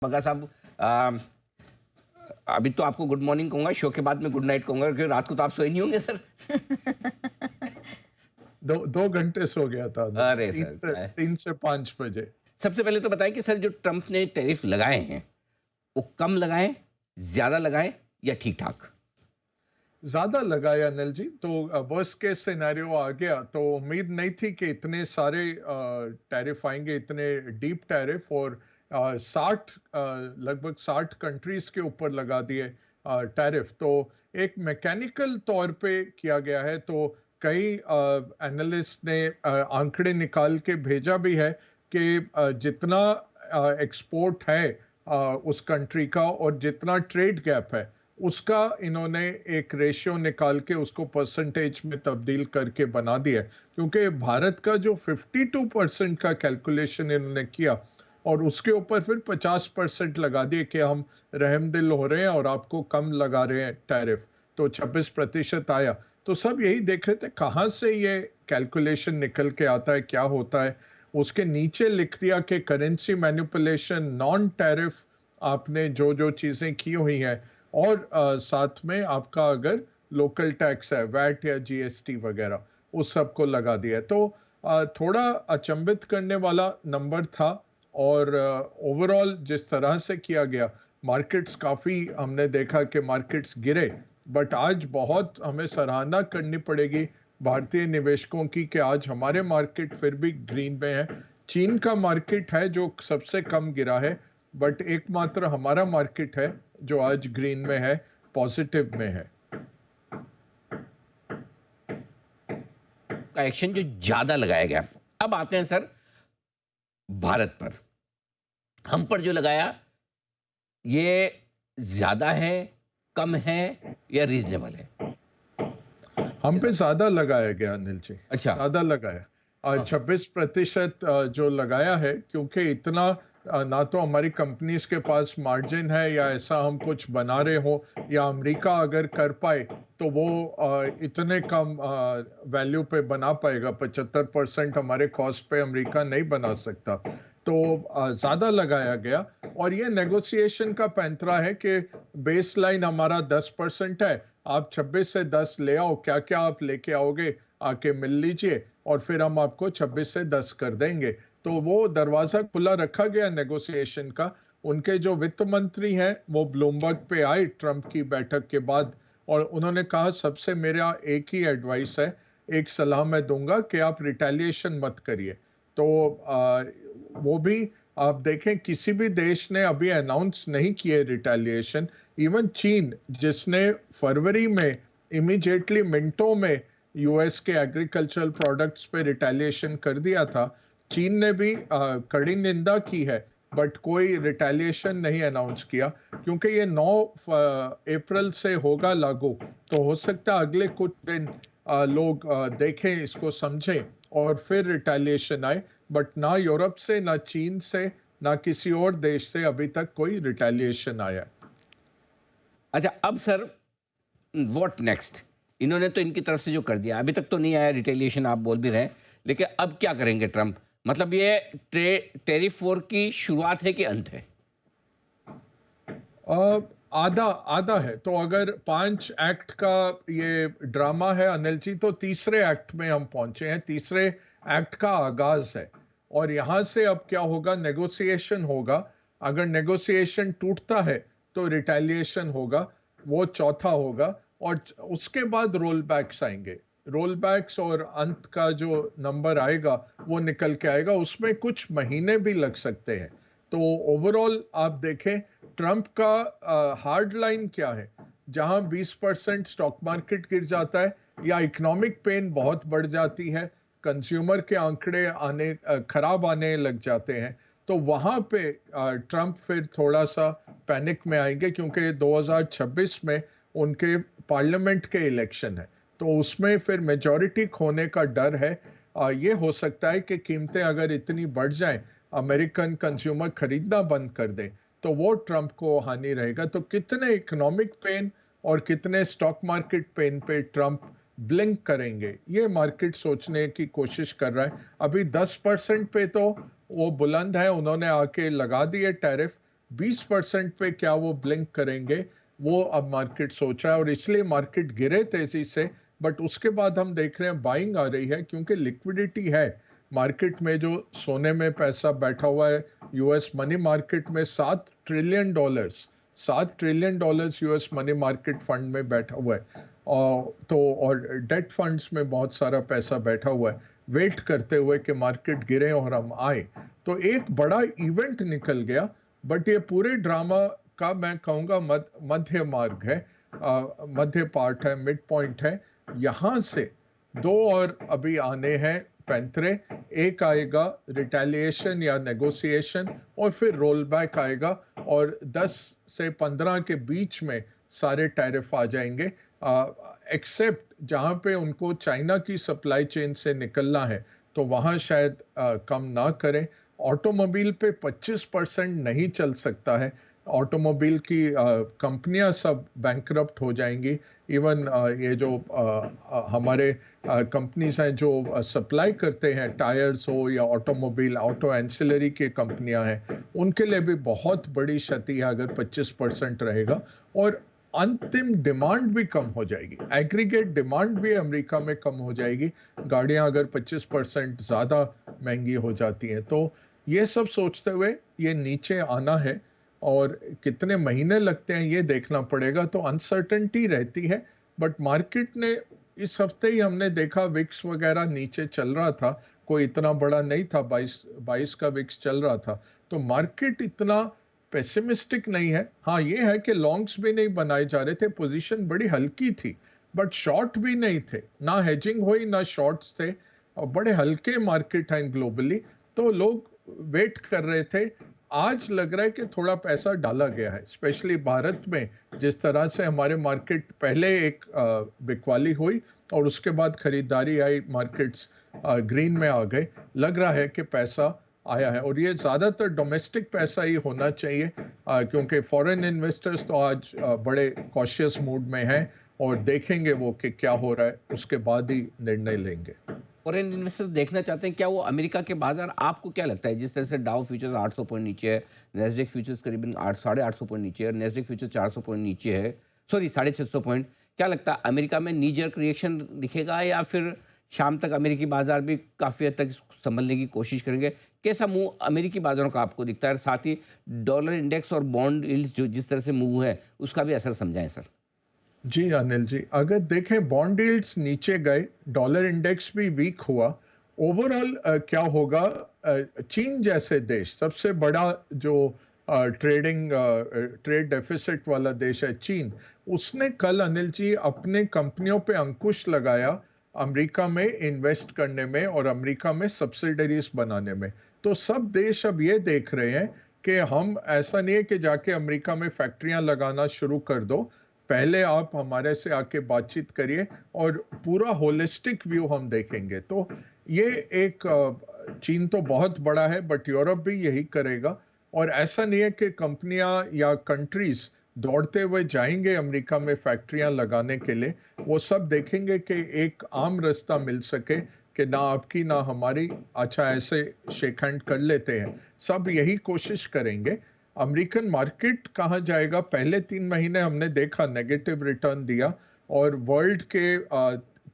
बगा साहब, अभी तो आपको गुड मॉर्निंग कहूंगा, शो के बाद में गुड नाइट कहूंगा, क्योंकि रात को तो आप सोए नहीं होंगे सर। 2 घंटे सो गया था। अरे तीन सर से क्या है। 3 से 5 बजे। सबसे पहले तो बताएं कि सर जो ट्रंप ने टैरिफ लगाए हैं वो कम लगाए, ज्यादा लगाए या ठीक ठाक। ज्यादा लगाया अनिल जी, तो वर्स्ट केस सिनेरियो आ गया। तो उम्मीद नहीं थी कि इतने सारे टैरिफ आएंगे, इतने डीप टैरिफ। और 60 लगभग 60 कंट्रीज के ऊपर लगा दिए टैरिफ। तो एक मैकेनिकल तौर पे किया गया है। तो कई एनालिस्ट ने आंकड़े निकाल के भेजा भी है कि जितना एक्सपोर्ट है उस कंट्री का और जितना ट्रेड गैप है उसका इन्होंने एक रेशियो निकाल के उसको परसेंटेज में तब्दील करके बना दिया। क्योंकि भारत का जो 52% का कैलकुलेशन इन्होंने किया और उसके ऊपर फिर 50% लगा दिए कि हम रहमदिल हो रहे हैं और आपको कम लगा रहे हैं टैरिफ। तो 26% आया। तो सब यही देख रहे थे कहाँ से ये कैलकुलेशन निकल के आता है, क्या होता है। उसके नीचे लिख दिया कि करेंसी मैनिपुलेशन, नॉन टैरिफ आपने जो जो चीजें की हुई हैं, और साथ में आपका अगर लोकल टैक्स है, वैट या जीएसटी वगैरह, उस सब को लगा दिया है। तो थोड़ा अचंभित करने वाला नंबर था। और ओवरऑल जिस तरह से किया गया, मार्केट्स काफ़ी, हमने देखा कि मार्केट्स गिरे। बट आज बहुत हमें सराहना करनी पड़ेगी भारतीय निवेशकों की कि आज हमारे मार्केट फिर भी ग्रीन में है। चीन का मार्केट है जो सबसे कम गिरा है, बट एकमात्र हमारा मार्केट है जो आज ग्रीन में है, पॉजिटिव में है। का एक्शन जो ज्यादा लगाया गया। अब आते हैं सर भारत पर। हम पर जो लगाया ये ज्यादा है, कम है या रीजनेबल है। हम ये पे सब ज्यादा लगाया गया अनिल जी, अच्छा। ज्यादा लगाया। हाँ हाँ। 26% जो लगाया है, क्योंकि इतना ना तो हमारी कंपनीज के पास मार्जिन है या ऐसा हम कुछ बना रहे हो, या अमेरिका अगर कर पाए तो वो इतने कम वैल्यू पे बना पाएगा। 75% हमारे कॉस्ट पे अमेरिका नहीं बना सकता। तो ज्यादा लगाया गया। और ये नेगोशिएशन का पैंतरा है कि बेस लाइन हमारा 10% है, आप 26 से 10 ले आओ, क्या क्या आप लेके आओगे आके मिल लीजिए, और फिर हम आपको 26 से 10 कर देंगे। तो वो दरवाजा खुला रखा गया नेगोशिएशन का। उनके जो वित्त मंत्री हैं वो ब्लूमबर्ग पे आए ट्रंप की बैठक के बाद, और उन्होंने कहा सबसे मेरा एक ही एडवाइस है, एक सलाह मैं दूंगा कि आप रिटेलिएशन मत करिए। तो वो भी आप देखें, किसी भी देश ने अभी अनाउंस नहीं किए रिटेलिएशन। इवन चीन, जिसने फरवरी में इमीडिएटली मिनटों में यूएस के एग्रीकल्चरल प्रोडक्ट्स पे रिटेलिएशन कर दिया था, चीन ने भी कड़ी निंदा की है, बट कोई रिटेलिएशन नहीं अनाउंस किया। क्योंकि ये 9 अप्रैल से होगा लागू। तो हो सकता है अगले कुछ दिन लोग देखें, इसको समझें और फिर रिटेलिएशन आए। बट ना यूरोप से, ना चीन से, ना किसी और देश से अभी तक कोई रिटेलिएशन आया। अच्छा अब सर व्हाट नेक्स्ट। इन्होंने तो इनकी तरफ से जो कर दिया, अभी तक तो नहीं आया रिटेलिएशन, आप बोल भी रहे हैं, लेकिन अब क्या करेंगे ट्रंप। मतलब ये टेरिफ वॉर की शुरुआत है कि अंत है। आधा आधा है। तो अगर 5 एक्ट का ये ड्रामा है अनिल जी, तो तीसरे एक्ट में हम पहुंचे हैं, तीसरे एक्ट का आगाज है। और यहां से अब क्या होगा, नेगोशिएशन होगा। अगर नेगोशिएशन टूटता है तो रिटेलिएशन होगा, वो चौथा होगा। और उसके बाद रोल बैक्स आएंगे। रोल बैक्स और अंत का जो नंबर आएगा वो निकल के आएगा, उसमें कुछ महीने भी लग सकते हैं। तो ओवरऑल आप देखें, ट्रंप का हार्ड लाइन क्या है। जहां 20% स्टॉक मार्केट गिर जाता है या इकोनॉमिक पेन बहुत बढ़ जाती है, कंज्यूमर के आंकड़े खराब आने लग जाते हैं, तो वहां पे ट्रंप फिर थोड़ा सा पैनिक में आएंगे। क्योंकि 2026 में उनके पार्लियामेंट के इलेक्शन है, तो उसमें फिर मेजॉरिटी खोने का डर है। ये हो सकता है कि कीमतें अगर इतनी बढ़ जाएं, अमेरिकन कंज्यूमर खरीदना बंद कर दे, तो वो ट्रंप को हानि रहेगा। तो कितने इकोनॉमिक पेन और कितने स्टॉक मार्केट पेन पे ट्रंप ब्लिंक करेंगे, ये मार्केट सोचने की कोशिश कर रहा है। अभी 10% पे तो वो बुलंद है, उन्होंने आके लगा दिए टैरिफ। 20% पे क्या वो ब्लिंक करेंगे, वो अब मार्केट सोच रहा है और इसलिए मार्केट गिरे तेजी से। बट उसके बाद हम देख रहे हैं बाइंग आ रही है क्योंकि लिक्विडिटी है मार्केट में। जो सोने में पैसा बैठा हुआ है यूएस मनी मार्केट में, $7 trillion US money market fund में बैठा हुआ है। और डेट फंड्स में बहुत सारा पैसा बैठा हुआ है वेट करते हुए कि मार्केट गिरे और हम आए। तो एक बड़ा इवेंट निकल गया। बट ये पूरे ड्रामा का मैं कहूँगा मध्य मार्ग है, मध्य पार्ट है, मिड पॉइंट है। यहाँ से दो और अभी आने हैं पैंतरे। एक आएगा रिटेलिएशन या नेगोशिएशन और फिर रोल बैक आएगा और 10 से 15 के बीच में सारे टैरिफ आ जाएंगे, एक्सेप्ट जहां पे उनको चाइना की सप्लाई चेन से निकलना है तो वहां शायद कम ना करें। ऑटोमोबाइल पे 25% नहीं चल सकता है। ऑटोमोबाइल की कंपनियां सब बैंकरप्ट हो जाएंगी। इवन ये जो हमारे कंपनीज हैं जो सप्लाई करते हैं, टायर्स हो या ऑटोमोबाइल, ऑटो एंसिलरी की कंपनियां हैं, उनके लिए भी बहुत बड़ी क्षति है अगर 25% रहेगा। और अंतिम डिमांड भी कम हो जाएगी, एग्रीगेट डिमांड भी अमेरिका में कम हो जाएगी। गाड़ियां अगर 25% ज़्यादा महंगी हो जाती हैं तो ये सब सोचते हुए ये नीचे आना है। और कितने महीने लगते हैं ये देखना पड़ेगा। तो अनसर्टेनिटी रहती है। बट मार्केट ने इस हफ्ते ही हमने देखा विक्स वगैरह नीचे चल रहा था, कोई इतना बड़ा नहीं था, 22 का विक्स चल रहा था। तो मार्केट इतना पेसिमिस्टिक नहीं है। हाँ ये है कि लॉन्ग्स भी नहीं बनाए जा रहे थे, पोजीशन बड़ी हल्की थी, बट शॉर्ट भी नहीं थे, ना हेजिंग हुई ना शॉर्ट्स थे, और बड़े हल्के मार्केट हैं ग्लोबली। तो लोग वेट कर रहे थे। आज लग रहा है कि थोड़ा पैसा डाला गया है, स्पेशली भारत में। जिस तरह से हमारे मार्केट पहले एक बिकवाली हुई और उसके बाद खरीदारी आई, मार्केट्स ग्रीन में आ गए। लग रहा है कि पैसा आया है और ये ज़्यादातर डोमेस्टिक पैसा ही होना चाहिए, क्योंकि फॉरेन इन्वेस्टर्स तो आज बड़े कॉशियस मूड में हैं और देखेंगे वो कि क्या हो रहा है, उसके बाद ही निर्णय लेंगे। फॉरेन इन्वेस्टर्स देखना चाहते हैं क्या वो अमेरिका के बाजार? आपको क्या लगता है जिस तरह से डाउ फ्यूचर्स 800 पॉइंट नीचे है, नेस्डेक फ्यूचर्स करीबन 800 पॉइंट नीचे है, नेस्डेक फ्यूचर्स 400 पॉइंट नीचे है, सॉरी 650 पॉइंट, क्या लगता है अमेरिका में नी जर्क रिएक्शन दिखेगा या फिर शाम तक अमेरिकी बाजार भी काफ़ी हद तक इसको संभलने की कोशिश करेंगे? कैसा मूव अमेरिकी बाजारों का आपको दिखता है? साथ ही डॉलर इंडेक्स और बॉन्ड यील्ड्स जो जिस तरह से मूव है उसका भी असर समझाएं सर। जी अनिल जी, अगर देखें बॉन्ड यील्ड्स नीचे गए, डॉलर इंडेक्स भी वीक हुआ। ओवरऑल क्या होगा, चीन जैसे देश, सबसे बड़ा जो ट्रेड डेफिसिट वाला देश है चीन, उसने कल अनिल जी अपने कंपनियों पे अंकुश लगाया अमेरिका में इन्वेस्ट करने में और अमेरिका में सब्सिडरीज बनाने में। तो सब देश अब ये देख रहे हैं कि हम, ऐसा नहीं है कि जाके अमेरिका में फैक्ट्रियां लगाना शुरू कर दो, पहले आप हमारे से आके बातचीत करिए और पूरा होलिस्टिक व्यू हम देखेंगे। तो ये एक चीन तो बहुत बड़ा है बट यूरोप भी यही करेगा। और ऐसा नहीं है कि कंपनियां या कंट्रीज दौड़ते हुए जाएंगे अमेरिका में फैक्ट्रियां लगाने के लिए। वो सब देखेंगे कि एक आम रास्ता मिल सके कि ना आपकी ना हमारी, अच्छा ऐसे शेक हैंड कर लेते हैं, सब यही कोशिश करेंगे। अमेरिकन मार्केट कहाँ जाएगा, पहले 3 महीने हमने देखा नेगेटिव रिटर्न दिया और वर्ल्ड के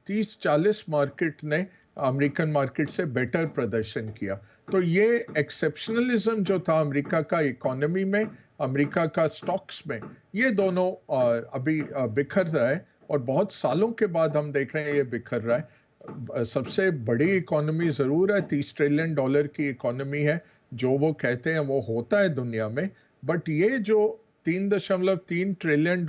30-40 मार्केट ने अमेरिकन मार्केट से बेटर प्रदर्शन किया। तो ये एक्सेप्शनलिज्म जो था अमेरिका का इकोनॉमी में, अमेरिका का स्टॉक्स में, ये दोनों अभी बिखर रहा है और बहुत सालों के बाद हम देख रहे हैं ये बिखर रहा है। सबसे बड़ी इकोनॉमी ज़रूर है, $30 ट्रिलियन की इकोनॉमी है, जो वो कहते हैं वो होता है दुनिया में। बट ये जो $3.3 ट्रिलियन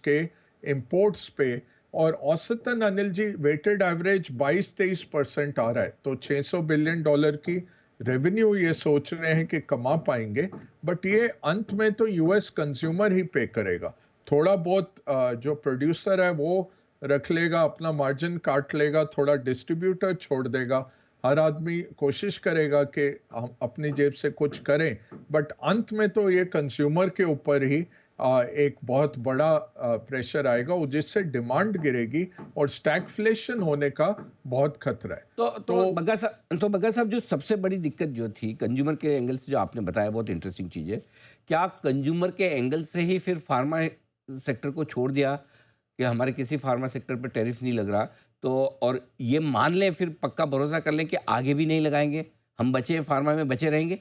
के इंपोर्ट्स पे और औसतन अनिल जी वेटेड एवरेज 22-23% आ रहा है, तो $600 बिलियन की रेवेन्यू ये सोच रहे हैं कि कमा पाएंगे। बट ये अंत में तो यूएस कंज्यूमर ही पे करेगा। थोड़ा बहुत जो प्रोड्यूसर है वो रख लेगा, अपना मार्जिन काट लेगा, थोड़ा डिस्ट्रीब्यूटर छोड़ देगा, हर आदमी कोशिश करेगा कि हम अपनी जेब से कुछ करें। बट अंत में तो ये कंज्यूमर के ऊपर ही एक बहुत बड़ा प्रेशर आएगा और जिससे डिमांड गिरेगी और स्टैगफ्लेशन होने का बहुत खतरा है। तो बग्गा साहब जो सबसे बड़ी दिक्कत जो थी कंज्यूमर के एंगल से जो आपने बताया बहुत इंटरेस्टिंग चीज़ है। क्या कंज्यूमर के एंगल से ही फिर फार्मा सेक्टर को छोड़ दिया कि हमारे किसी फार्मा सेक्टर पर टैरिफ नहीं लग रहा, तो और ये मान लें फिर पक्का भरोसा कर लें कि आगे भी नहीं लगाएंगे, हम बचे फार्मा में बचे रहेंगे?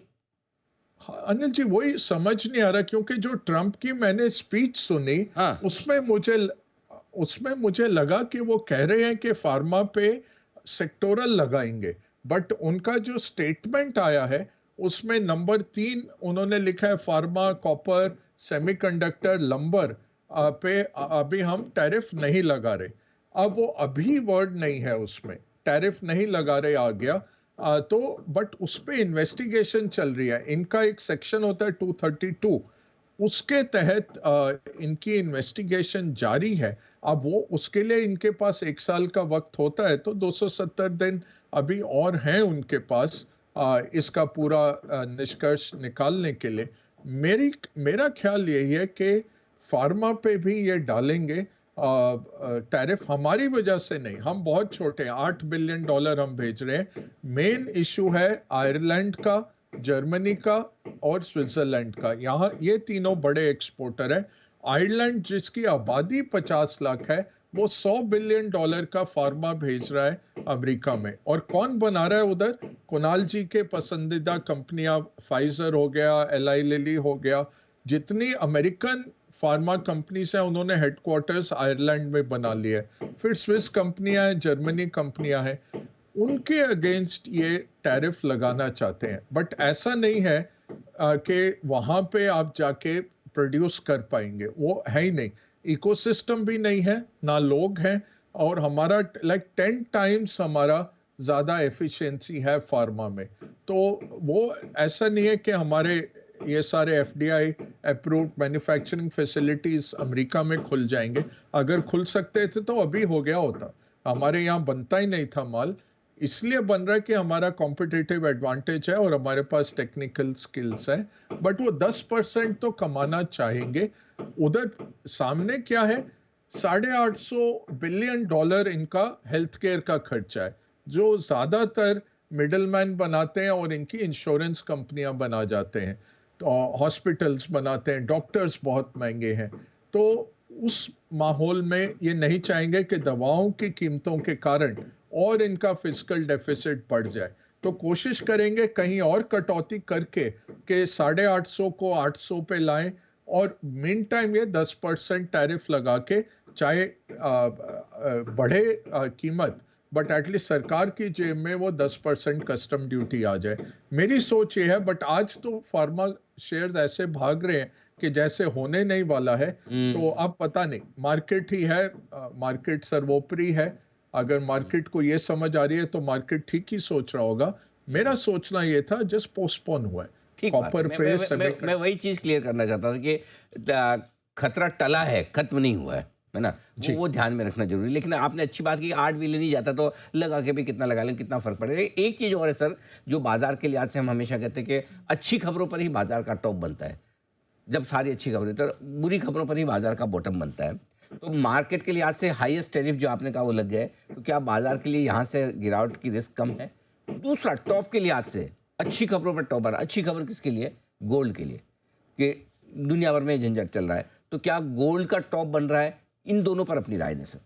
हाँ, अनिल जी वही समझ नहीं आ रहा क्योंकि जो ट्रम्प की मैंने स्पीच सुनी हाँ। उसमें मुझे उसमें मुझे लगा कि वो कह रहे हैं कि फार्मा पे सेक्टोरल लगाएंगे, बट उनका जो स्टेटमेंट आया है उसमें नंबर 3 उन्होंने लिखा है फार्मा, कॉपर, सेमीकंडक्टर, लंबर पे अभी हम टैरिफ नहीं लगा रहे। अब वो अभी वर्ड नहीं है उसमें, टैरिफ नहीं लगा रहे आ गया। तो बट उस पे इन्वेस्टिगेशन चल रही है, इनका एक सेक्शन होता है 232, उसके तहत इनकी इन्वेस्टिगेशन जारी है। अब वो उसके लिए इनके पास 1 साल का वक्त होता है, तो 270 दिन अभी और हैं उनके पास इसका पूरा निष्कर्ष निकालने के लिए। मेरा ख्याल यही है कि फार्मा पे भी ये डालेंगे टैरिफ, हमारी वजह से नहीं, हम बहुत छोटे हैं, $8 बिलियन हम भेज रहे हैं। मेन इशू है आयरलैंड का, जर्मनी का और स्विट्जरलैंड का, यहाँ ये तीनों बड़े एक्सपोर्टर हैं। आयरलैंड जिसकी आबादी 50 लाख है वो $100 बिलियन का फार्मा भेज रहा है अमेरिका में, और कौन बना रहा है उधर? कुणाल जी के पसंदीदा कंपनियां, फाइजर हो गया, एलाई लिली हो गया, जितनी अमेरिकन फार्मा कंपनीज हैं उन्होंने हेडक्वार्टर्स आयरलैंड में बना लिया है। फिर स्विस कंपनियां हैं, जर्मनी कंपनियां हैं, उनके अगेंस्ट ये टैरिफ लगाना चाहते हैं। बट ऐसा नहीं है कि वहां पे आप जाके प्रोड्यूस कर पाएंगे, वो है ही नहीं। इकोसिस्टम भी नहीं है, ना लोग हैं, और हमारा लाइक 10 टाइम्स हमारा ज़्यादा एफिशिएंसी है फार्मा में। तो वो ऐसा नहीं है कि हमारे ये सारे FDI approved manufacturing facilities America में खुल जाएंगे। अगर खुल सकते थे तो अभी हो गया होता, हमारे यहाँ बनता ही नहीं था माल। इसलिए बन रहा है कि हमारा कॉम्पिटिटिव एडवांटेज है और हमारे पास टेक्निकल स्किल्स है। बट वो 10% तो कमाना चाहेंगे। उधर सामने क्या है, $850 बिलियन इनका हेल्थ केयर का खर्चा है, जो ज्यादातर मिडलमैन बनाते हैं और इनकी इंश्योरेंस कंपनियां बना जाते हैं, तो हॉस्पिटल्स बनाते हैं, डॉक्टर्स बहुत महंगे हैं। तो उस माहौल में ये नहीं चाहेंगे कि दवाओं की कीमतों के कारण और इनका फिजिकल डेफिसिट बढ़ जाए, तो कोशिश करेंगे कहीं और कटौती करके कि 850 को 800 पे लाएं, और मीन टाइम ये 10% टैरिफ लगा के, चाहे बढ़े कीमत, बट एटलीस्ट सरकार की जेब में वो 10% कस्टम ड्यूटी आ जाए। मेरी सोच ये है, बट आज तो फार्मा शेयर्स ऐसे भाग रहे हैं कि जैसे होने नहीं वाला है। तो अब पता नहीं, मार्केट ही है, मार्केट सर्वोपरि है। अगर मार्केट को ये समझ आ रही है तो मार्केट ठीक ही सोच रहा होगा। मेरा सोचना ये था, जस्ट पोस्टपोन हुआ है ठीक बात है। कॉपर पे मैं वही चीज़ क्लियर करना चाहता था कि खतरा टला है, खत्म नहीं हुआ है ना? जी। वो ध्यान में रखना जरूरी है। लेकिन आपने अच्छी बात की, 8 बिलियन ही जाता तो लगा के भी कितना लगा लें, कितना फर्क पड़ेगा। एक चीज़ और है सर, जो बाजार के लिहाज से हम हमेशा कहते हैं कि अच्छी खबरों पर ही बाजार का टॉप बनता है। जब सारी अच्छी खबरें, तो बुरी खबरों पर ही बाजार का बॉटम बनता है। तो मार्केट के लिहाज से हाईएस्ट टैरिफ जो आपने कहा वो लग गए, तो क्या बाजार के लिए यहाँ से गिरावट की रिस्क कम है? दूसरा, टॉप के लिहाज से अच्छी खबरों पर टॉपर, अच्छी खबर किसके लिए? गोल्ड के लिए, कि दुनिया भर में झंझट चल रहा है, तो क्या गोल्ड का टॉप बन रहा है? इन दोनों पर अपनी राय दें सर।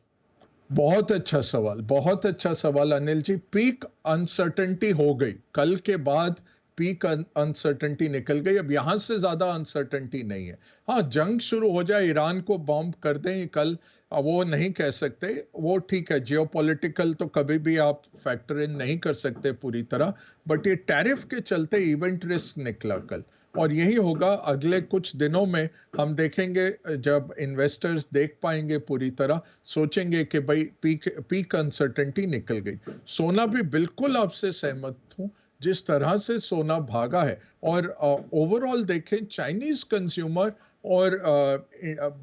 बहुत अच्छा सवाल, बहुत अच्छा सवाल अनिल जी। पीक अनसर्टेनिटी हो गई, कल के बाद पीक अनसर्टेनिटी निकल गई, अब यहां से ज्यादा अनसर्टेनिटी नहीं है। हाँ, जंग शुरू हो जाए, ईरान को बॉम्ब कर दें कल, वो नहीं कह सकते, वो ठीक है, जियोपॉलिटिकल तो कभी भी आप फैक्टर इन नहीं कर सकते पूरी तरह, बट ये टैरिफ के चलते इवेंट रिस्क निकला कल, और यही होगा अगले कुछ दिनों में। हम देखेंगे जब इन्वेस्टर्स देख पाएंगे पूरी तरह, सोचेंगे कि भाई पीक पीक अनसर्टेनिटी निकल गई। सोना भी बिल्कुल आपसे सहमत हूं, जिस तरह से सोना भागा है, और ओवरऑल देखें चाइनीज कंज्यूमर और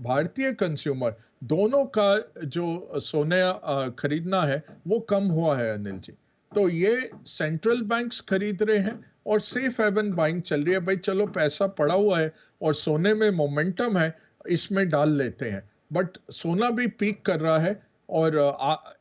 भारतीय कंज्यूमर दोनों का जो सोने खरीदना है वो कम हुआ है अनिल जी। तो ये सेंट्रल बैंक्स खरीद रहे हैं और सेफ हेवन बाइंग चल रही है। भाई चलो, पैसा पड़ा हुआ है और सोने में मोमेंटम है, इसमें डाल लेते हैं। बट सोना भी पीक कर रहा है और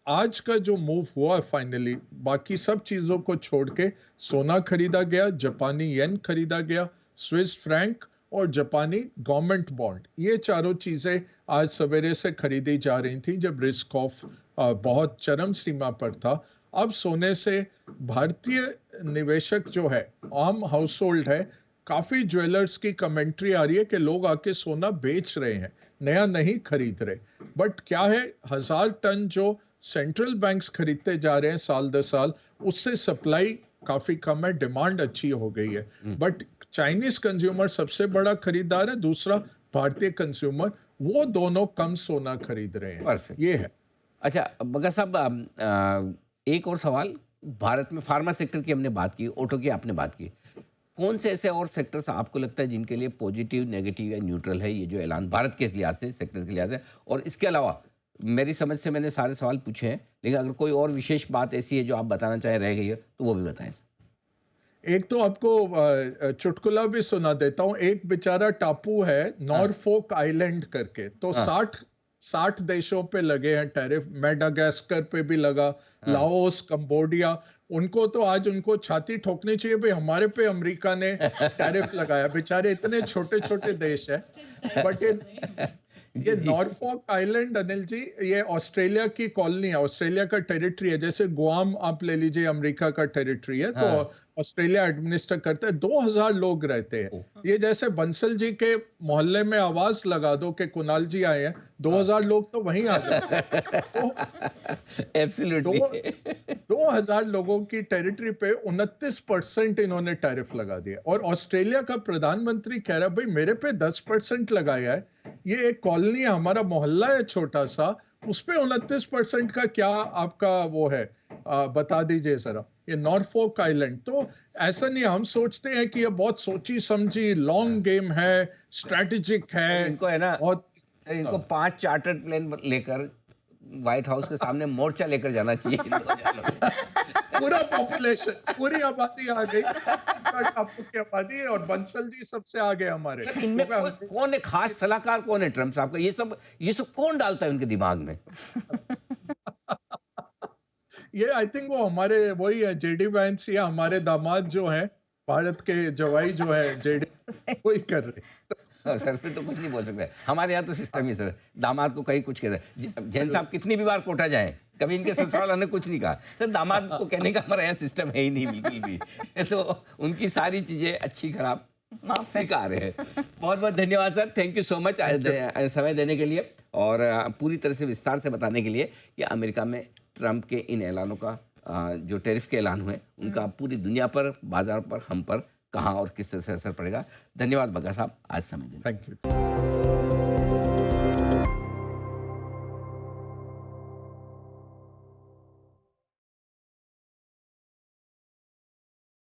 आज का जो मूव हुआ फाइनली, बाकी सब चीजों को छोड़ के सोना खरीदा गया, जापानी येन खरीदा गया, स्विस फ्रैंक और जापानी गवर्नमेंट बॉन्ड, ये चारों चीजें आज सवेरे से खरीदी जा रही थी जब रिस्क ऑफ बहुत चरम सीमा पर था। अब सोने से भारतीय निवेशक जो है, आम हाउस होल्ड है, काफी ज्वेलर्स की कमेंट्री आ रही है कि लोग आके सोना बेच रहे हैं, नया नहीं खरीद रहे। बट क्या है, 1,000 टन जो सेंट्रल बैंक्स खरीदते जा रहे हैं साल दर साल, उससे सप्लाई काफी कम है, डिमांड अच्छी हो गई है। बट चाइनीज कंज्यूमर सबसे बड़ा खरीदार है, दूसरा भारतीय कंज्यूमर, वो दोनों कम सोना खरीद रहे हैं। परफेक्ट। ये है। अच्छा बगा साहब, एक और सवाल। भारत में फार्मा सेक्टर की हमने बात की, ऑटो की आपने बात की, कौन से ऐसे और सेक्टर्स आपको लगता है जिनके लिए पॉजिटिव, नेगेटिव या न्यूट्रल है ये जो ऐलान भारत के लिहाज से, सेक्टर के लिहाज से? और इसके अलावा मेरी समझ से मैंने सारे सवाल पूछे हैं, लेकिन अगर कोई और विशेष बात ऐसी है जो आप बताना चाहें रह गई है तो वो भी बताएं। एक तो आपको चुटकुला भी सुना देता हूँ। एक बेचारा टापू है हाँ। नॉरफोक आइलैंड करके, तो हाँ। 60 देशों पे लगे हैं टैरिफ। मेडागास्कर पे भी लगा, हाँ। Laos, Cambodia. उनको तो आज उनको छाती ठोकनी चाहिए भाई, हमारे पे अमेरिका ने टैरिफ लगाया। बेचारे इतने छोटे छोटे देश है। बट ये जी। नॉरफॉक आइलैंड, अनिल जी, ये ऑस्ट्रेलिया की कॉलोनी है, ऑस्ट्रेलिया का टेरिटरी है। जैसे गुआम आप ले लीजिए, अमेरिका का टेरिटरी है, तो हाँ। ऑस्ट्रेलिया एडमिनिस्टर करता है। 2,000 लोग रहते हैं। ओ, ये जैसे बंसल जी के मोहल्ले में आवाज लगा दो कि कुणाल जी आए हैं, 2,000 लोग तो वहीं आ जाते हैं। तो एब्सोल्युटली। दो 2,000 लोगों की टेरिटरी पे 29% इन्होंने टैरिफ लगा दिया। और ऑस्ट्रेलिया का प्रधानमंत्री कह रहा है भाई मेरे पे 10% लगाया है, ये एक कॉलोनी है, हमारा मोहल्ला है छोटा सा, उस पे 29% का क्या आपका वो है, बता दीजिए जरा। ये नॉरफोक आइलैंड, तो ऐसा नहीं, हम सोचते हैं कि ये बहुत सोची समझी लॉन्ग गेम है, स्ट्रैटेजिक है इनको है ना, बहुत। इनको 5 चार्टर्ड प्लेन लेकर व्हाइट हाउस के सामने मोर्चा लेकर जाना चाहिए इन 2,000 लोगों को। पूरा पॉपुलेशन, पूरी आबादी आ गई। टापू की आबादी है और बंसल जी सबसे आगे हमारे। सर, इनमें कौन है खास सलाहकार, कौन है ट्रम्प साहब का? ये सब कौन डालता है उनके दिमाग में? ये आई थिंक वो हमारे वही है, जेडी वैंस, या हमारे दामाद जो हैं, भारत के जवाई जो है जेडी, वही कर रहे हैं। सर पे तो कुछ नहीं बोल सकते, हमारे यहाँ तो सिस्टम ही सर, दामाद को कहीं कुछ कहते हैं। जैन साहब कितनी भी बार कोटा जाए, कभी इनके ससुराल ने कुछ नहीं कहा। सर दामाद को कहने का हमारा यहाँ सिस्टम है ही नहीं बिल्कुल भी। तो उनकी सारी चीजें अच्छी खराब स्वीकार है। बहुत बहुत धन्यवाद sir, thank you so much समय देने के लिए और पूरी तरह से विस्तार से बताने के लिए कि अमेरिका में ट्रंप के इन ऐलानों का, जो टैरिफ के ऐलान हुए उनका पूरी दुनिया पर, बाजार पर, हम पर कहाँ और किस तरह से असर पड़ेगा। धन्यवाद बग्गा साहब, आज समय देने। Thank you.